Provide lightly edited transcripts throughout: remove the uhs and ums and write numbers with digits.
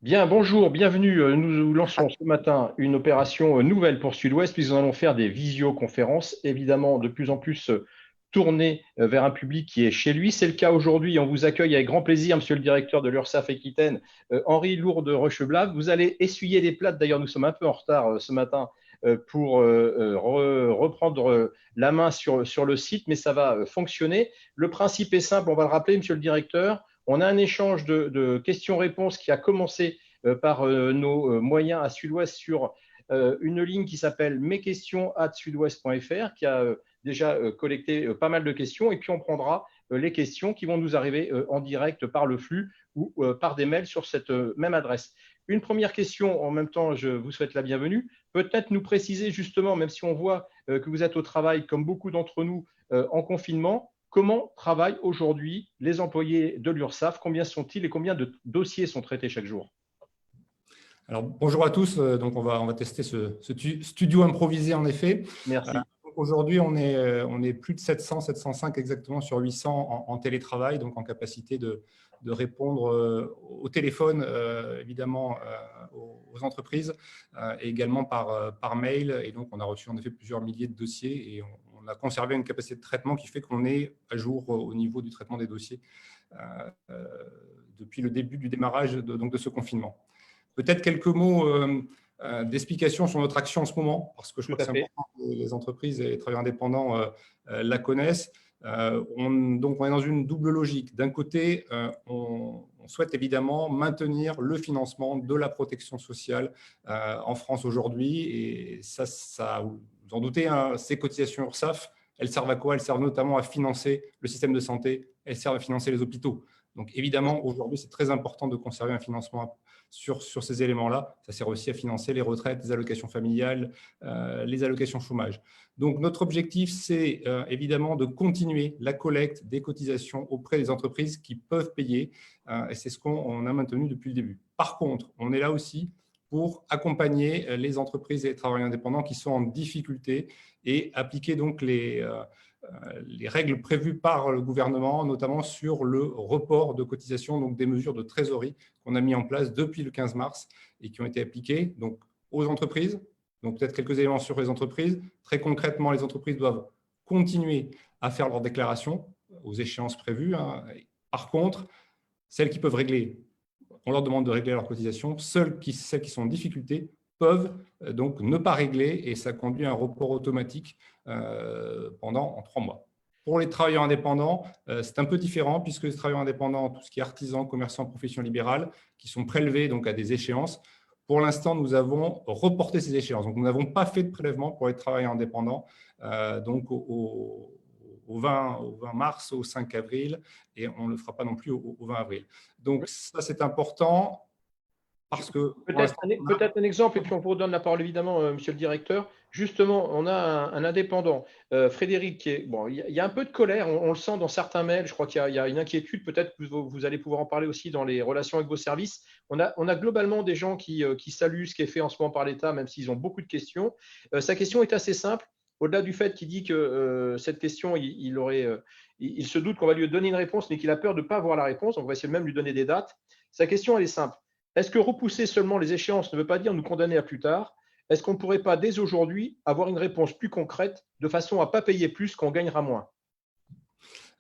Bien, bonjour, bienvenue. Nous lançons ce matin une opération nouvelle pour Sud-Ouest, puis nous allons faire des visioconférences, évidemment de plus en plus tournées vers un public qui est chez lui. C'est le cas aujourd'hui. On vous accueille avec grand plaisir, monsieur le directeur de l'URSSAF Aquitaine, Henri Lourde Rocheblave. Vous allez essuyer les plâtres. D'ailleurs, nous sommes un peu en retard ce matin pour reprendre la main sur le site, mais ça va fonctionner. Le principe est simple, on va le rappeler, monsieur le directeur. On a un échange de questions-réponses qui a commencé par nos moyens à Sud-Ouest sur une ligne qui s'appelle mesquestions@sudouest.fr qui a déjà collecté pas mal de questions. Et puis, on prendra les questions qui vont nous arriver en direct par le flux ou par des mails sur cette même adresse. Une première question, en même temps, je vous souhaite la bienvenue. Peut-être nous préciser justement, même si on voit que vous êtes au travail, comme beaucoup d'entre nous, en confinement, comment travaillent aujourd'hui les employés de l'URSSAF? Combien sont-ils et combien de dossiers sont traités chaque jour? Alors, bonjour à tous. Donc, on va tester ce studio improvisé, en effet. Merci. Aujourd'hui, on est plus de 700, 705 exactement sur 800 en télétravail, donc en capacité de répondre au téléphone, évidemment, aux entreprises, et également par mail. Et donc, on a reçu en effet plusieurs milliers de dossiers et on a conservé une capacité de traitement qui fait qu'on est à jour au niveau du traitement des dossiers depuis le début du démarrage de ce confinement. Peut-être quelques mots d'explication sur notre action en ce moment, parce que je crois que c'est important que les entreprises et les travailleurs indépendants la connaissent. Donc, on est dans une double logique. D'un côté, on souhaite évidemment maintenir le financement de la protection sociale en France aujourd'hui. Et ça, vous en doutez, hein, ces cotisations URSSAF, elles servent à quoi? Elles servent notamment à financer le système de santé, elles servent à financer les hôpitaux. Donc, évidemment, aujourd'hui, c'est très important de conserver un financement sur ces éléments-là. Ça sert aussi à financer les retraites, les allocations familiales, les allocations chômage. Donc, notre objectif, c'est évidemment de continuer la collecte des cotisations auprès des entreprises qui peuvent payer. Et c'est ce qu'on a maintenu depuis le début. Par contre, on est là aussi pour accompagner les entreprises et les travailleurs indépendants qui sont en difficulté et appliquer donc les règles prévues par le gouvernement, notamment sur le report de cotisations, donc des mesures de trésorerie qu'on a mis en place depuis le 15 mars et qui ont été appliquées donc, aux entreprises. Donc, peut-être quelques éléments sur les entreprises. Très concrètement, les entreprises doivent continuer à faire leurs déclarations aux échéances prévues. Par contre, celles qui peuvent régler, on leur demande de régler leurs cotisations. Celles qui sont en difficulté peuvent donc ne pas régler et ça conduit à un report automatique pendant 3 mois. Pour les travailleurs indépendants, c'est un peu différent puisque les travailleurs indépendants, tout ce qui est artisans, commerçants, professions libérales, qui sont prélevés donc à des échéances, pour l'instant, nous avons reporté ces échéances. Donc, nous n'avons pas fait de prélèvement pour les travailleurs indépendants donc au 20 mars, au 5 avril, et on ne le fera pas non plus au 20 avril. Donc, ça, c'est important. Peut-être un exemple, et puis on vous redonne la parole évidemment, monsieur le directeur. Justement, on a un indépendant, Frédéric, qui est, bon, il y a un peu de colère, on le sent dans certains mails, je crois qu'il y a une inquiétude, peut-être que vous allez pouvoir en parler aussi dans les relations avec vos services. On a globalement des gens qui saluent ce qui est fait en ce moment par l'État, même s'ils ont beaucoup de questions. Sa question est assez simple, au-delà du fait qu'il dit que cette question, il se doute qu'on va lui donner une réponse, mais qu'il a peur de ne pas avoir la réponse, donc on va essayer de même lui donner des dates. Sa question, elle est simple. Est-ce que repousser seulement les échéances ne veut pas dire nous condamner à plus tard? Est-ce qu'on ne pourrait pas, dès aujourd'hui, avoir une réponse plus concrète de façon à ne pas payer plus qu'on gagnera moins?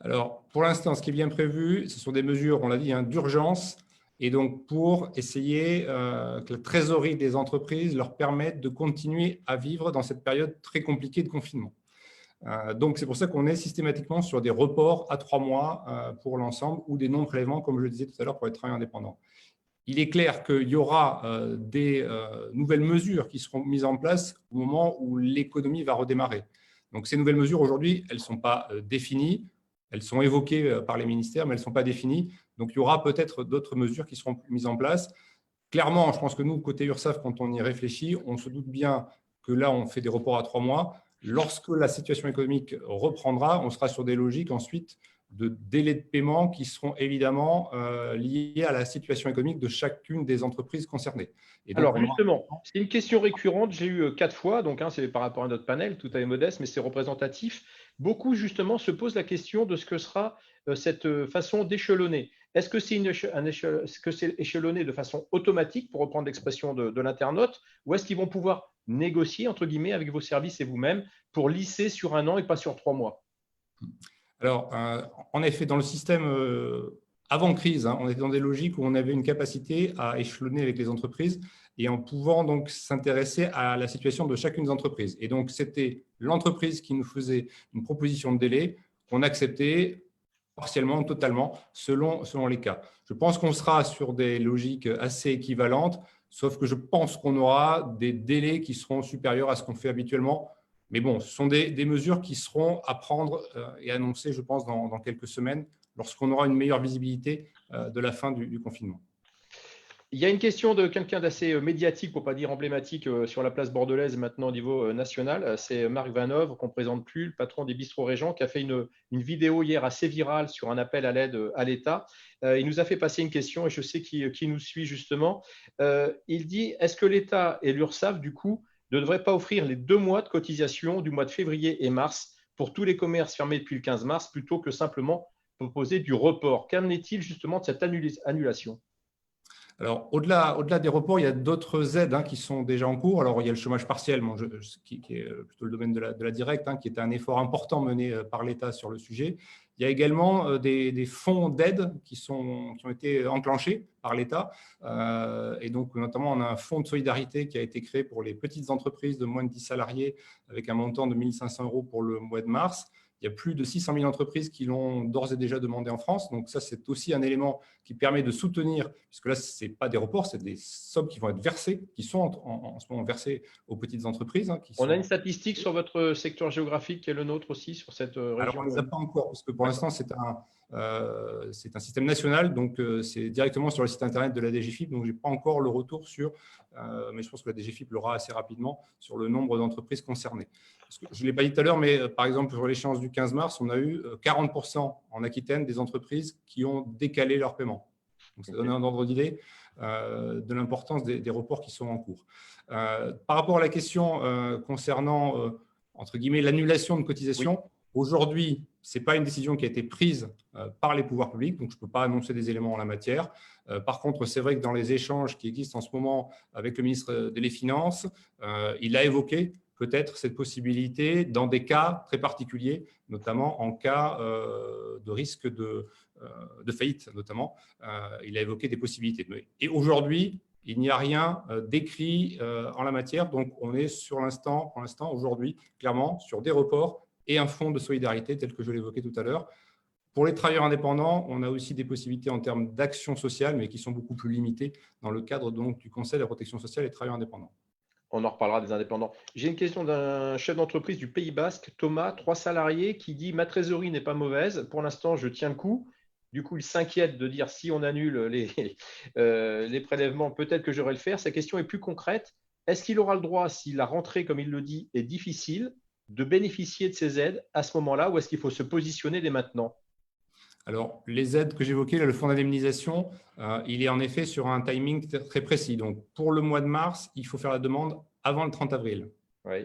Alors, pour l'instant, ce qui est bien prévu, ce sont des mesures, on l'a dit, d'urgence, et donc pour essayer que la trésorerie des entreprises leur permette de continuer à vivre dans cette période très compliquée de confinement. Donc, c'est pour ça qu'on est systématiquement sur des reports à 3 mois pour l'ensemble ou des non-prélèvements, comme je le disais tout à l'heure, pour les travailleurs indépendants. Il est clair qu'il y aura des nouvelles mesures qui seront mises en place au moment où l'économie va redémarrer. Donc, ces nouvelles mesures, aujourd'hui, elles ne sont pas définies. Elles sont évoquées par les ministères, mais elles ne sont pas définies. Donc, il y aura peut-être d'autres mesures qui seront mises en place. Clairement, je pense que nous, côté URSSAF, quand on y réfléchit, on se doute bien que là, on fait des reports à 3 mois. Lorsque la situation économique reprendra, on sera sur des logiques ensuite de délais de paiement qui seront évidemment liés à la situation économique de chacune des entreprises concernées. Et donc, alors justement, c'est une question récurrente, j'ai eu 4 fois, donc c'est par rapport à notre panel, tout à fait modeste, mais c'est représentatif. Beaucoup justement se posent la question de ce que sera cette façon d'échelonner. Est-ce que c'est est-ce que c'est échelonné de façon automatique, pour reprendre l'expression de l'internaute, ou est-ce qu'ils vont pouvoir négocier, entre guillemets, avec vos services et vous-même pour lisser sur 1 an et pas sur 3 mois? Alors, en effet, dans le système avant crise, on était dans des logiques où on avait une capacité à échelonner avec les entreprises et en pouvant donc s'intéresser à la situation de chacune des entreprises. Et donc, c'était l'entreprise qui nous faisait une proposition de délai qu'on acceptait partiellement, totalement, selon les cas. Je pense qu'on sera sur des logiques assez équivalentes, sauf que je pense qu'on aura des délais qui seront supérieurs à ce qu'on fait habituellement. Mais bon, ce sont des mesures qui seront à prendre et annoncées, je pense, dans quelques semaines, lorsqu'on aura une meilleure visibilité de la fin du confinement. Il y a une question de quelqu'un d'assez médiatique, pour ne pas dire emblématique, sur la place bordelaise maintenant au niveau national. C'est Marc Vanov, qu'on ne présente plus, le patron des Bistrots Régents, qui a fait une vidéo hier assez virale sur un appel à l'aide à l'État. Il nous a fait passer une question et je sais qui nous suit justement. Il dit, est-ce que l'État et l'URSSAF, du coup, ne devraient pas offrir les 2 mois de cotisation du mois de février et mars pour tous les commerces fermés depuis le 15 mars plutôt que simplement proposer du report? Qu'en est-il justement de cette annulation? Alors, au-delà des reports, il y a d'autres aides qui sont déjà en cours. Alors, il y a le chômage partiel, qui est plutôt le domaine de la directe, qui est un effort important mené par l'État sur le sujet. Il y a également des fonds d'aide qui ont été enclenchés par l'État. Et donc, notamment, on a un fonds de solidarité qui a été créé pour les petites entreprises de moins de 10 salariés avec un montant de 1 500 € pour le mois de mars. Il y a plus de 600 000 entreprises qui l'ont d'ores et déjà demandé en France. Donc ça, c'est aussi un élément qui permet de soutenir, puisque là, ce n'est pas des reports, c'est des sommes qui vont être versées, qui sont en ce moment versées aux petites entreprises. On a une statistique sur votre secteur géographique qui est le nôtre aussi, sur cette région? Alors, on ne les a pas encore, parce que pour l'instant, c'est un système national, donc c'est directement sur le site internet de la DGFiP, donc je n'ai pas encore le retour sur, mais je pense que la DGFiP l'aura assez rapidement, sur le nombre d'entreprises concernées. Parce que je ne l'ai pas dit tout à l'heure, mais par exemple, sur l'échéance du 15 mars, on a eu 40% en Aquitaine des entreprises qui ont décalé leur paiement. Donc, ça donne un ordre d'idée de l'importance des reports qui sont en cours. Par rapport à la question concernant, entre guillemets, l'annulation de cotisation, oui. Aujourd'hui, ce n'est pas une décision qui a été prise par les pouvoirs publics, donc je ne peux pas annoncer des éléments en la matière. Par contre, c'est vrai que dans les échanges qui existent en ce moment avec le ministre des Finances, il a évoqué peut-être cette possibilité dans des cas très particuliers, notamment en cas de risque de faillite, notamment. Il a évoqué des possibilités. Et aujourd'hui, il n'y a rien d'écrit en la matière, donc on est pour l'instant, aujourd'hui, clairement, sur des reports et un fonds de solidarité tel que je l'évoquais tout à l'heure. Pour les travailleurs indépendants, on a aussi des possibilités en termes d'action sociale, mais qui sont beaucoup plus limitées dans le cadre donc, du Conseil de la protection sociale et des travailleurs indépendants. On en reparlera des indépendants. J'ai une question d'un chef d'entreprise du Pays Basque, Thomas, 3 salariés, qui dit « Ma trésorerie n'est pas mauvaise, pour l'instant, je tiens le coup ». Du coup, il s'inquiète de dire si on annule les prélèvements, peut-être que j'aurai le faire. Sa question est plus concrète. Est-ce qu'il aura le droit, si la rentrée, comme il le dit, est difficile, de bénéficier de ces aides à ce moment-là, ou est-ce qu'il faut se positionner dès maintenant? Alors, les aides que j'évoquais, le fonds d'indemnisation, il est en effet sur un timing très précis. Donc, pour le mois de mars, il faut faire la demande avant le 30 avril. Oui.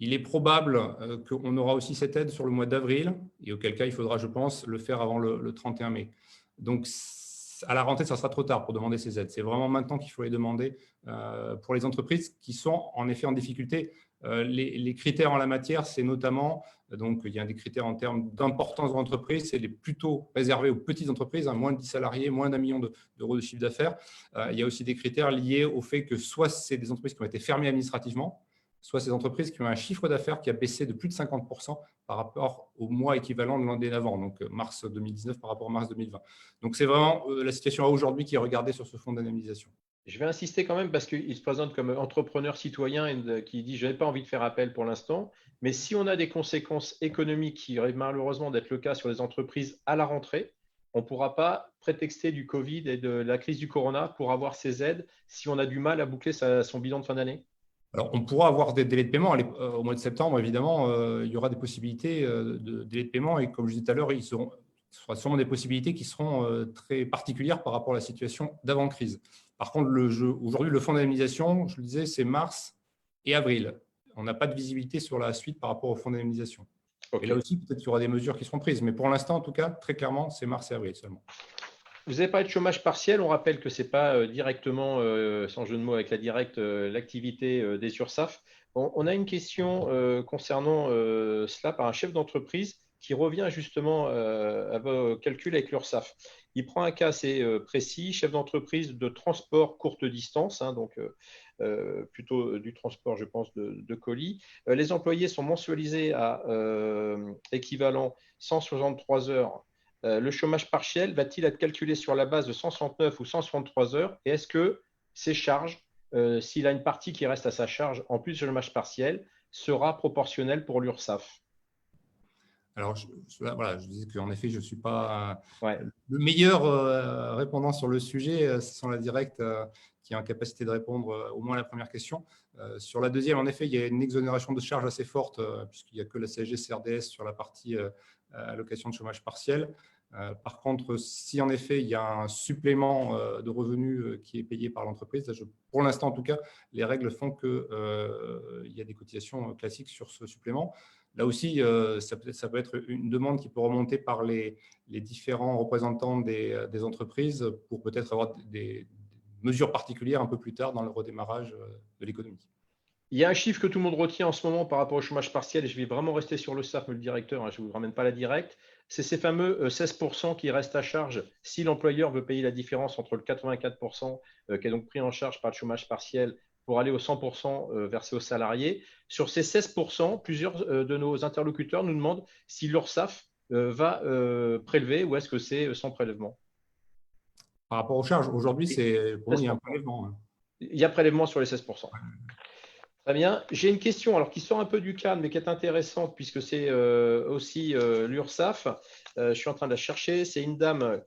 Il est probable qu'on aura aussi cette aide sur le mois d'avril, et auquel cas, il faudra, je pense, le faire avant le 31 mai. Donc, à la rentrée, ça sera trop tard pour demander ces aides. C'est vraiment maintenant qu'il faut les demander pour les entreprises qui sont en effet en difficulté. Les critères en la matière, c'est notamment, donc il y a des critères en termes d'importance de l'entreprise, c'est plutôt réservé aux petites entreprises, moins de 10 salariés, moins d'1 million d'euros de chiffre d'affaires. Il y a aussi des critères liés au fait que soit c'est des entreprises qui ont été fermées administrativement, soit ces entreprises qui ont un chiffre d'affaires qui a baissé de plus de 50% par rapport au mois équivalent de l'année d'avant, donc mars 2019 par rapport à mars 2020. Donc, c'est vraiment la situation aujourd'hui qui est regardée sur ce fonds d'indemnisation. Je vais insister quand même parce qu'il se présente comme entrepreneur citoyen et qui dit « je n'avais pas envie de faire appel pour l'instant ». Mais si on a des conséquences économiques qui risquent malheureusement d'être le cas sur les entreprises à la rentrée, on ne pourra pas prétexter du Covid et de la crise du Corona pour avoir ces aides si on a du mal à boucler son bilan de fin d'année. Alors, on pourra avoir des délais de paiement. Au mois de septembre, évidemment, il y aura des possibilités de délais de paiement. Et comme je disais tout à l'heure, ce sera sûrement des possibilités qui seront très particulières par rapport à la situation d'avant-crise. Par contre, aujourd'hui, le fonds d'indemnisation, je le disais, c'est mars et avril. On n'a pas de visibilité sur la suite par rapport au fonds d'indemnisation. Okay. Et là aussi, peut-être qu'il y aura des mesures qui seront prises. Mais pour l'instant, en tout cas, très clairement, c'est mars et avril seulement. Vous avez parlé de chômage partiel. On rappelle que ce n'est pas directement, sans jeu de mots avec la directe, l'activité des URSSAF. On a une question concernant cela par un chef d'entreprise qui revient justement à vos calculs avec l'URSSAF. Il prend un cas assez précis, chef d'entreprise de transport courte distance, hein, donc plutôt du transport, je pense, de colis. Les employés sont mensualisés à équivalent 163 heures. Le chômage partiel va-t-il être calculé sur la base de 169 ou 163 heures? Et est-ce que ces charges, s'il a une partie qui reste à sa charge en plus du chômage partiel, sera proportionnelle pour l'URSSAF? Alors, voilà, je disais qu'en effet, je ne suis pas Ouais. le meilleur répondant sur le sujet. Ce sont la directe qui est en capacité de répondre au moins à la première question. Sur la deuxième, en effet, il y a une exonération de charges assez forte puisqu'il n'y a que la CSG-CRDS sur la partie allocation de chômage partiel. Par contre, si en effet il y a un supplément de revenus qui est payé par l'entreprise, pour l'instant en tout cas, les règles font qu'il y a des cotisations classiques sur ce supplément. Là aussi, ça peut être une demande qui peut remonter par les différents représentants des entreprises pour peut-être avoir des mesures particulières un peu plus tard dans le redémarrage de l'économie. Il y a un chiffre que tout le monde retient en ce moment par rapport au chômage partiel, et je vais vraiment rester sur le SAF, le directeur, hein, je ne vous ramène pas la directe, c'est ces fameux 16% qui restent à charge si l'employeur veut payer la différence entre le 84% qui est donc pris en charge par le chômage partiel pour aller au 100% versé aux salariés. Sur ces 16%, plusieurs de nos interlocuteurs nous demandent si l'URSSAF va prélever ou est-ce que c'est sans prélèvement. Par rapport aux charges, aujourd'hui, pour nous, il y a un prélèvement. Il y a prélèvement sur les 16%. Très bien. J'ai une question alors, qui sort un peu du cadre, mais qui est intéressante puisque c'est aussi l'URSSAF. Je suis en train de la chercher. C'est une dame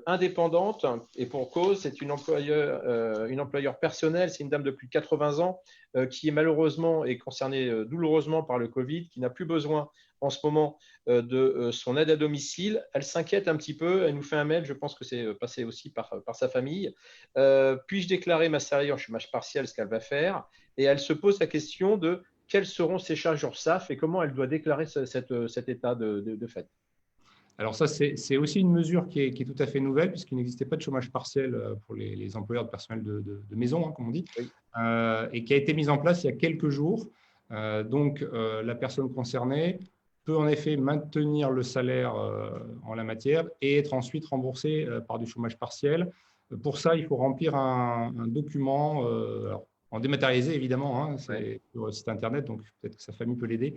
indépendante et pour cause, c'est une employeur personnelle. C'est une dame de plus de 80 ans qui est malheureusement est concernée douloureusement par le Covid, qui n'a plus besoin en ce moment de son aide à domicile. Elle s'inquiète un petit peu. Elle nous fait un mail. Je pense que c'est passé aussi par sa famille. Puis-je déclarer ma salariée en chômage partiel, ce qu'elle va faire? Et elle se pose la question de quelles seront ses charges URSSAF et comment elle doit déclarer cet état de fait. Alors ça, c'est aussi une mesure qui est tout à fait nouvelle puisqu'il n'existait pas de chômage partiel pour les employeurs de personnel de maison, hein, comme on dit, oui. Et qui a été mise en place il y a quelques jours. Donc, la personne concernée peut en effet maintenir le salaire en la matière et être ensuite remboursée par du chômage partiel. Pour ça, il faut remplir un document, alors, en dématérialisé évidemment, hein, c'est sur le site internet, donc peut-être que sa famille peut l'aider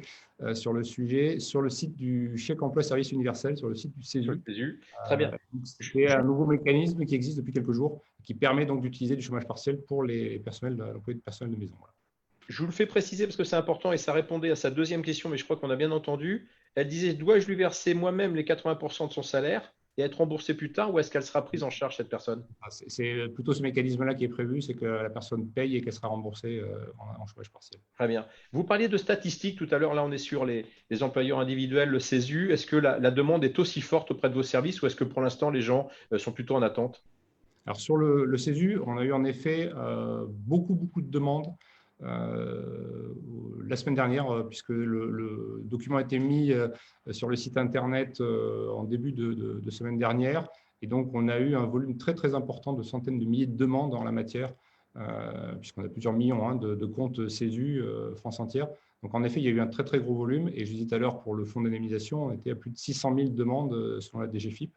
sur le sujet, sur le site du chèque emploi service universel, sur le site du CESU. Très bien. C'est un nouveau mécanisme qui existe depuis quelques jours, qui permet donc d'utiliser du chômage partiel pour les employés de personnel de maison. Voilà. Je vous le fais préciser parce que c'est important et ça répondait à sa deuxième question, mais je crois qu'on a bien entendu. Elle disait, dois-je lui verser moi-même les 80% de son salaire et être remboursée plus tard ou est-ce qu'elle sera prise en charge, cette personne? C'est plutôt ce mécanisme-là qui est prévu, c'est que la personne paye et qu'elle sera remboursée en chômage partiel. Très bien. Vous parliez de statistiques tout à l'heure, là on est sur les employeurs individuels, le CESU. Est-ce que la demande est aussi forte auprès de vos services ou est-ce que pour l'instant les gens sont plutôt en attente? Alors sur le CESU, on a eu en effet beaucoup de demandes. La semaine dernière, puisque le document a été mis sur le site internet en début de semaine dernière. Et donc, on a eu un volume très important de centaines de milliers de demandes en la matière, puisqu'on a plusieurs millions hein, de comptes CESU France entière. Donc, en effet, il y a eu un très gros volume. Et je disais tout à l'heure, pour le fonds d'indemnisation, on était à plus de 600 000 demandes selon la DGFiP.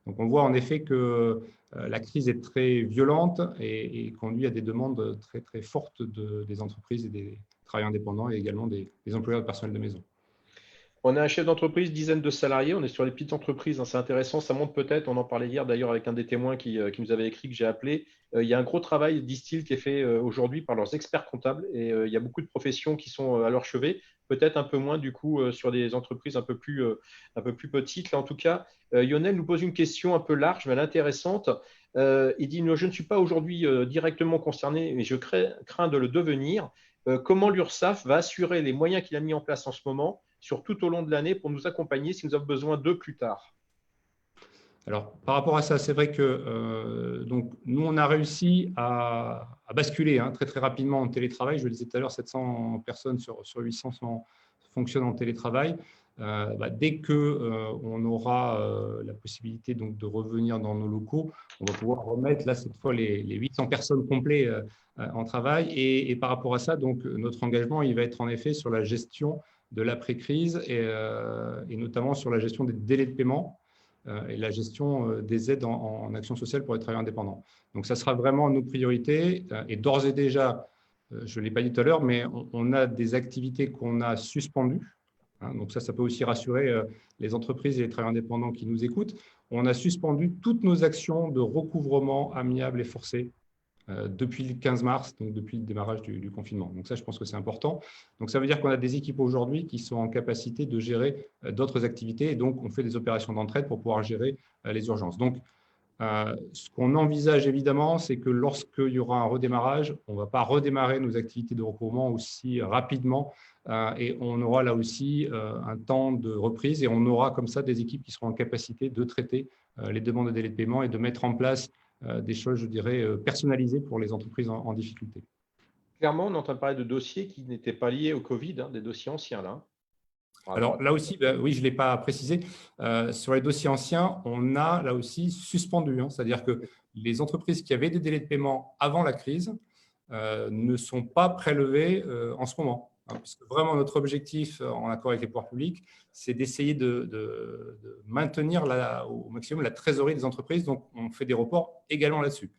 Donc, on voit en effet que la crise est très violente et conduit à des demandes très fortes des entreprises et des travailleurs indépendants et également des employeurs de personnel de maison. On a un chef d'entreprise, dizaines de salariés, on est sur les petites entreprises, hein, c'est intéressant, ça montre peut-être, on en parlait hier d'ailleurs avec un des témoins qui nous avait écrit, que j'ai appelé, il y a un gros travail, disent-ils, qui est fait aujourd'hui par leurs experts comptables et il y a beaucoup de professions qui sont à leur chevet, peut-être un peu moins du coup sur des entreprises un peu plus petites. Là, en tout cas, Lionel nous pose une question un peu large mais intéressante. Il dit, je ne suis pas aujourd'hui directement concerné, mais je crains de le devenir. Comment l'URSSAF va assurer les moyens qu'il a mis en place en ce moment sur tout au long de l'année pour nous accompagner si nous avons besoin d'eux plus tard? Alors, par rapport à ça, c'est vrai que donc, nous, on a réussi à basculer hein, très rapidement en télétravail. Je le disais tout à l'heure, 700 personnes sur 800 fonctionnent en télétravail. dès qu'on aura la possibilité donc, de revenir dans nos locaux, on va pouvoir remettre là cette fois les 800 personnes complètes en travail. Et par rapport à ça, donc, notre engagement il va être en effet sur la gestion de l'après-crise et notamment sur la gestion des délais de paiement et la gestion des aides en action sociale pour les travailleurs indépendants. Donc, ça sera vraiment nos priorités. Et d'ores et déjà, je ne l'ai pas dit tout à l'heure, mais on a des activités qu'on a suspendues. Donc, ça peut aussi rassurer les entreprises et les travailleurs indépendants qui nous écoutent. On a suspendu toutes nos actions de recouvrement amiable et forcé depuis le 15 mars, donc depuis le démarrage du confinement. Donc ça, je pense que c'est important. Donc ça veut dire qu'on a des équipes aujourd'hui qui sont en capacité de gérer d'autres activités et donc on fait des opérations d'entraide pour pouvoir gérer les urgences. Donc ce qu'on envisage évidemment, c'est que lorsqu'il y aura un redémarrage, on ne va pas redémarrer nos activités de recouvrement aussi rapidement et on aura là aussi un temps de reprise et on aura comme ça des équipes qui seront en capacité de traiter les demandes de délai de paiement et de mettre en place des choses, je dirais, personnalisées pour les entreprises en difficulté. Clairement, on est en train de parler de dossiers qui n'étaient pas liés au Covid, des dossiers anciens là. Alors là aussi, oui, je ne l'ai pas précisé, sur les dossiers anciens, on a là aussi suspendu, c'est-à-dire que les entreprises qui avaient des délais de paiement avant la crise ne sont pas prélevées en ce moment. Puisque vraiment notre objectif, en accord avec les pouvoirs publics, c'est d'essayer de maintenir au maximum la trésorerie des entreprises. Donc, on fait des reports également là-dessus.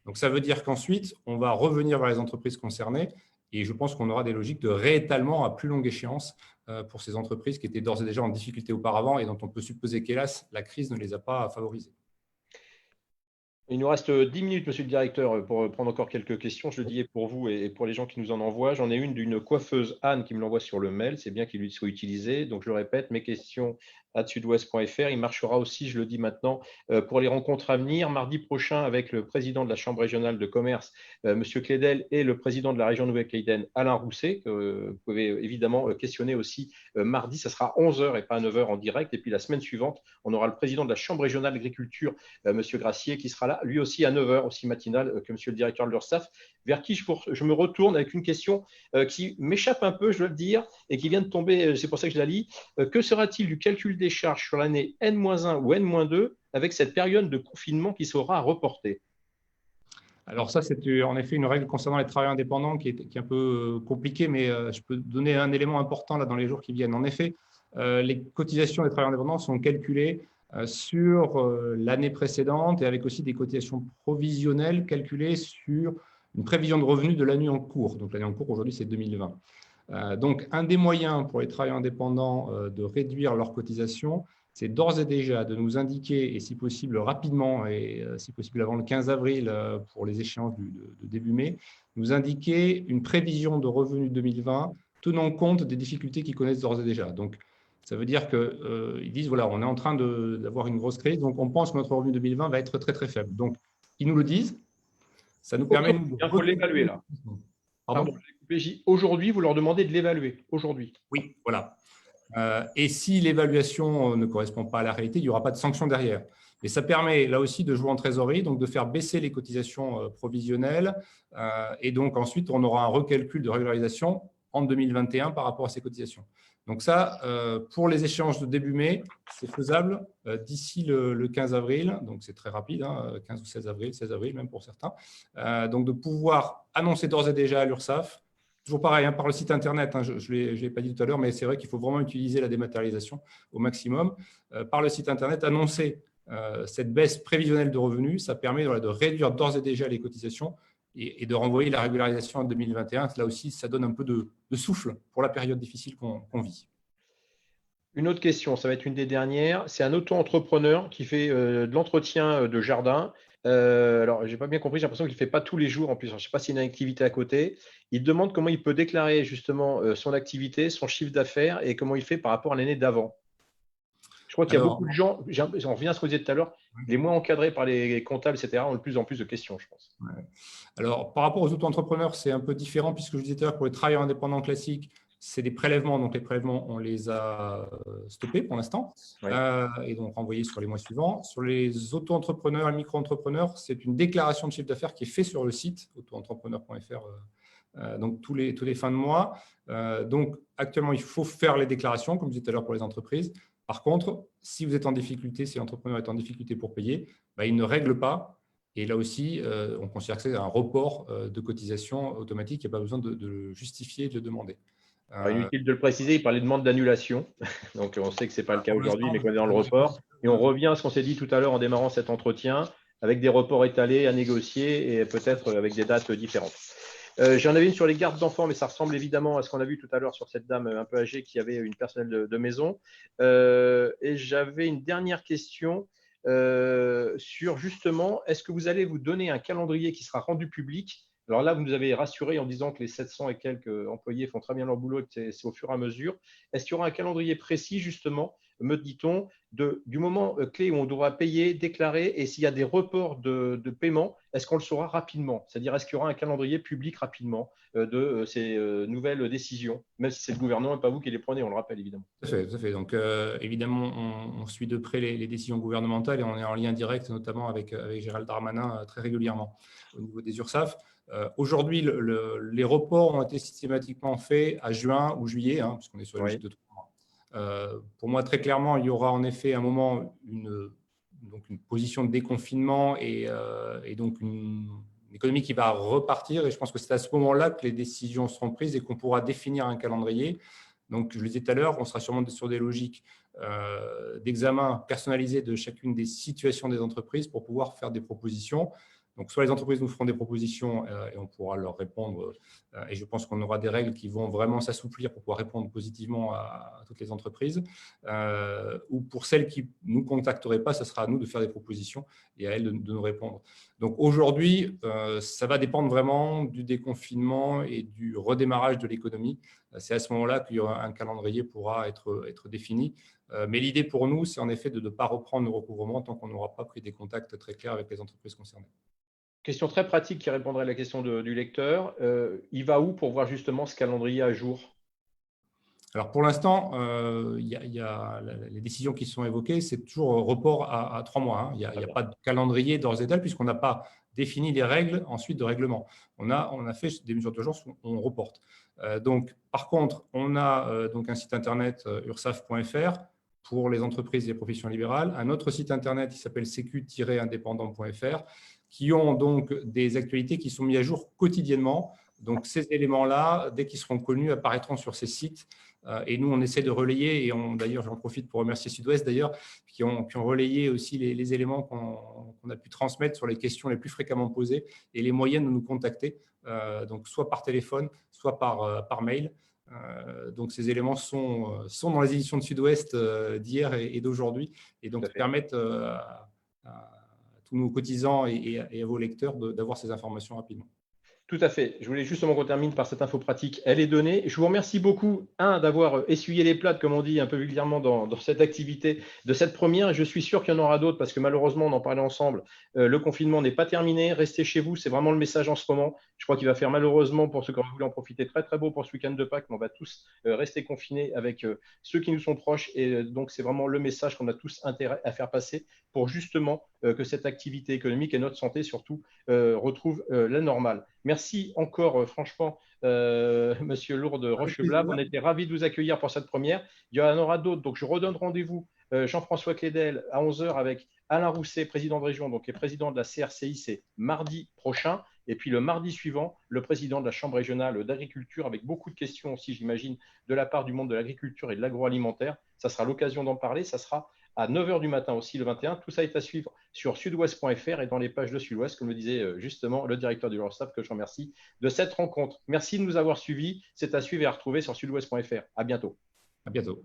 Donc, ça veut dire qu'ensuite, on va revenir vers les entreprises concernées et je pense qu'on aura des logiques de réétalement à plus longue échéance pour ces entreprises qui étaient d'ores et déjà en difficulté auparavant et dont on peut supposer qu'hélas, la crise ne les a pas favorisées. Il nous reste 10 minutes, monsieur le directeur, pour prendre encore quelques questions. Je le disais pour vous et pour les gens qui nous en envoient. J'en ai une d'une coiffeuse Anne qui me l'envoie sur le mail. C'est bien qu'il lui soit utilisé. Donc, je le répète, mes questions @sudouest.fr. Il marchera aussi, je le dis maintenant, pour les rencontres à venir. Mardi prochain, avec le président de la Chambre régionale de commerce, monsieur Clédel, et le président de la région Nouvelle-Aquitaine, Alain Rousset, que vous pouvez évidemment questionner aussi mardi. Ça sera 11 h et pas 9 h en direct. Et puis, la semaine suivante, on aura le président de la Chambre régionale d'agriculture, monsieur Gracier, qui sera là, lui aussi à 9 h, aussi matinale que monsieur le directeur de l'Urssaf, vers qui je me retourne avec une question qui m'échappe un peu, je dois le dire, et qui vient de tomber, c'est pour ça que je la lis. Que sera-t-il du calcul des charges sur l'année N-1 ou N-2 avec cette période de confinement qui sera reportée? Alors ça, c'est en effet une règle concernant les travailleurs indépendants qui est un peu compliquée, mais je peux donner un élément important là dans les jours qui viennent. En effet, les cotisations des travailleurs indépendants sont calculées sur l'année précédente et avec aussi des cotisations provisionnelles calculées sur une prévision de revenus de l'année en cours. Donc l'année en cours aujourd'hui, c'est 2020. Donc un des moyens pour les travailleurs indépendants de réduire leurs cotisations, c'est d'ores et déjà de nous indiquer, et si possible rapidement, et si possible avant le 15 avril pour les échéances de début mai, nous indiquer une prévision de revenus 2020 tenant compte des difficultés qu'ils connaissent d'ores et déjà. Donc, ça veut dire qu'ils disent, voilà, on est en train d'avoir une grosse crise, donc on pense que notre revenu 2020 va être très, très faible. Donc, ils nous le disent, ça nous permet… Il faut l'évaluer là. Pardon. Aujourd'hui, vous leur demandez de l'évaluer, aujourd'hui. Oui, voilà. Et si l'évaluation ne correspond pas à la réalité, il n'y aura pas de sanction derrière. Et ça permet là aussi de jouer en trésorerie, donc de faire baisser les cotisations provisionnelles. Et donc ensuite, on aura un recalcul de régularisation en 2021 par rapport à ces cotisations. Donc ça, pour les échéances de début mai, c'est faisable d'ici le 15 avril. Donc c'est très rapide, 15 ou 16 avril même pour certains. Donc de pouvoir annoncer d'ores et déjà à l'Urssaf. Toujours pareil, par le site internet, je ne l'ai pas dit tout à l'heure, mais c'est vrai qu'il faut vraiment utiliser la dématérialisation au maximum. Par le site internet, annoncer cette baisse prévisionnelle de revenus, ça permet de réduire d'ores et déjà les cotisations et de renvoyer la régularisation en 2021. Là aussi, ça donne un peu de souffle pour la période difficile qu'on vit. Une autre question, ça va être une des dernières. C'est un auto-entrepreneur qui fait de l'entretien de jardin. Alors, je n'ai pas bien compris, j'ai l'impression qu'il ne le fait pas tous les jours en plus. Je ne sais pas s'il y a une activité à côté. Il demande comment il peut déclarer justement son activité, son chiffre d'affaires et comment il fait par rapport à l'année d'avant. Je crois qu'il y a beaucoup de gens, on revient à ce qu'on disait tout à l'heure, les moins encadrés par les comptables, etc., ont de plus en plus de questions, je pense. Ouais. Alors, par rapport aux auto-entrepreneurs, c'est un peu différent puisque je disais tout à l'heure, pour les travailleurs indépendants classiques, c'est des prélèvements. Donc, les prélèvements, on les a stoppés pour l'instant et donc renvoyés sur les mois suivants. Sur les auto-entrepreneurs et micro-entrepreneurs, c'est une déclaration de chiffre d'affaires qui est faite sur le site auto-entrepreneur.fr donc tous les fins de mois. Donc, actuellement, il faut faire les déclarations, comme je disais tout à l'heure pour les entreprises. Par contre, si vous êtes en difficulté, si l'entrepreneur est en difficulté pour payer, il ne règle pas. Et là aussi, on considère que c'est un report de cotisation automatique. Il n'y a pas besoin de le justifier, de le demander. Alors, inutile de le préciser, il parlait de demande d'annulation. Donc, on sait que ce n'est pas le cas aujourd'hui, mais qu'on est dans le pour report. Et on revient à ce qu'on s'est dit tout à l'heure en démarrant cet entretien, avec des reports étalés à négocier et peut-être avec des dates différentes. J'en avais une sur les gardes d'enfants, mais ça ressemble évidemment à ce qu'on a vu tout à l'heure sur cette dame un peu âgée qui avait une personnelle de maison. Et j'avais une dernière question sur justement, est-ce que vous allez vous donner un calendrier qui sera rendu public? Alors là, vous nous avez rassuré en disant que les 700 et quelques employés font très bien leur boulot et que c'est au fur et à mesure. Est-ce qu'il y aura un calendrier précis, justement, me dit-on, du moment clé où on devra payer, déclarer, et s'il y a des reports de paiement, est-ce qu'on le saura rapidement? C'est-à-dire, est-ce qu'il y aura un calendrier public rapidement de ces nouvelles décisions, même si c'est le gouvernement et pas vous qui les prenez, on le rappelle évidemment. Tout à fait, tout à fait. Donc, évidemment, on suit de près les décisions gouvernementales et on est en lien direct, notamment avec Gérald Darmanin, très régulièrement au niveau des URSSAF. Aujourd'hui, les reports ont été systématiquement faits à juin ou juillet, puisqu'on est sur la logique de 3 mois. Pour moi, très clairement, il y aura en effet un moment une position de déconfinement et donc une économie qui va repartir. Et je pense que c'est à ce moment-là que les décisions seront prises et qu'on pourra définir un calendrier. Donc, je le disais tout à l'heure, on sera sûrement sur des logiques d'examen personnalisé de chacune des situations des entreprises pour pouvoir faire des propositions. Donc, soit les entreprises nous feront des propositions et on pourra leur répondre. Et je pense qu'on aura des règles qui vont vraiment s'assouplir pour pouvoir répondre positivement à toutes les entreprises. Ou pour celles qui ne nous contacteraient pas, ce sera à nous de faire des propositions et à elles de nous répondre. Donc, aujourd'hui, ça va dépendre vraiment du déconfinement et du redémarrage de l'économie. C'est à ce moment-là qu'un calendrier pourra être défini. Mais l'idée pour nous, c'est en effet de ne pas reprendre le recouvrement tant qu'on n'aura pas pris des contacts très clairs avec les entreprises concernées. Question très pratique qui répondrait à la question du lecteur. Il va où pour voir justement ce calendrier à jour? Alors pour l'instant, les décisions qui sont évoquées, c'est toujours report à 3 mois. Il n'y a pas de calendrier d'ores et déjà puisqu'on n'a pas défini les règles ensuite de règlement. On a fait des mesures d'urgence où on reporte. Donc, par contre, on a donc un site internet ursaf.fr pour les entreprises et les professions libérales, un autre site internet qui s'appelle sécu-indépendant.fr qui ont donc des actualités qui sont mises à jour quotidiennement. Donc, ces éléments-là, dès qu'ils seront connus, apparaîtront sur ces sites. Et nous, on essaie de relayer, et d'ailleurs, j'en profite pour remercier Sud-Ouest, d'ailleurs, qui ont relayé aussi les éléments qu'on a pu transmettre sur les questions les plus fréquemment posées et les moyens de nous contacter, donc soit par téléphone, soit par mail. Donc, ces éléments sont dans les éditions de Sud-Ouest d'hier et d'aujourd'hui, et donc permettent à tous nos cotisants et à vos lecteurs d'avoir ces informations rapidement. Tout à fait. Je voulais justement qu'on termine par cette info pratique. Elle est donnée. Je vous remercie beaucoup, d'avoir essuyé les plâtres, comme on dit un peu vulgairement dans cette activité de cette première. Je suis sûr qu'il y en aura d'autres parce que malheureusement, on en parlait ensemble, le confinement n'est pas terminé. Restez chez vous, c'est vraiment le message en ce moment. Je crois qu'il va faire malheureusement, pour ceux qui ont voulu en profiter, très très beau pour ce week-end de Pâques, mais on va tous rester confinés avec ceux qui nous sont proches. Et donc, c'est vraiment le message qu'on a tous intérêt à faire passer pour justement que cette activité économique et notre santé surtout retrouvent la normale. Merci encore, franchement, Monsieur Lourdes Rocheblave. On était ravis de vous accueillir pour cette première. Il y en aura d'autres. Donc, je redonne rendez-vous, Jean-François Clédel, à 11h avec Alain Rousset, président de région, donc et président de la CRCI, c'est mardi prochain. Et puis le mardi suivant, le président de la Chambre régionale d'agriculture, avec beaucoup de questions aussi, j'imagine, de la part du monde de l'agriculture et de l'agroalimentaire. Ça sera l'occasion d'en parler. Ça sera à 9h du matin aussi, le 21. Tout ça est à suivre sur sudouest.fr et dans les pages de Sud-Ouest, comme le disait justement le directeur du Eurostat, que je remercie de cette rencontre. Merci de nous avoir suivis. C'est à suivre et à retrouver sur sudouest.fr. À bientôt. À bientôt.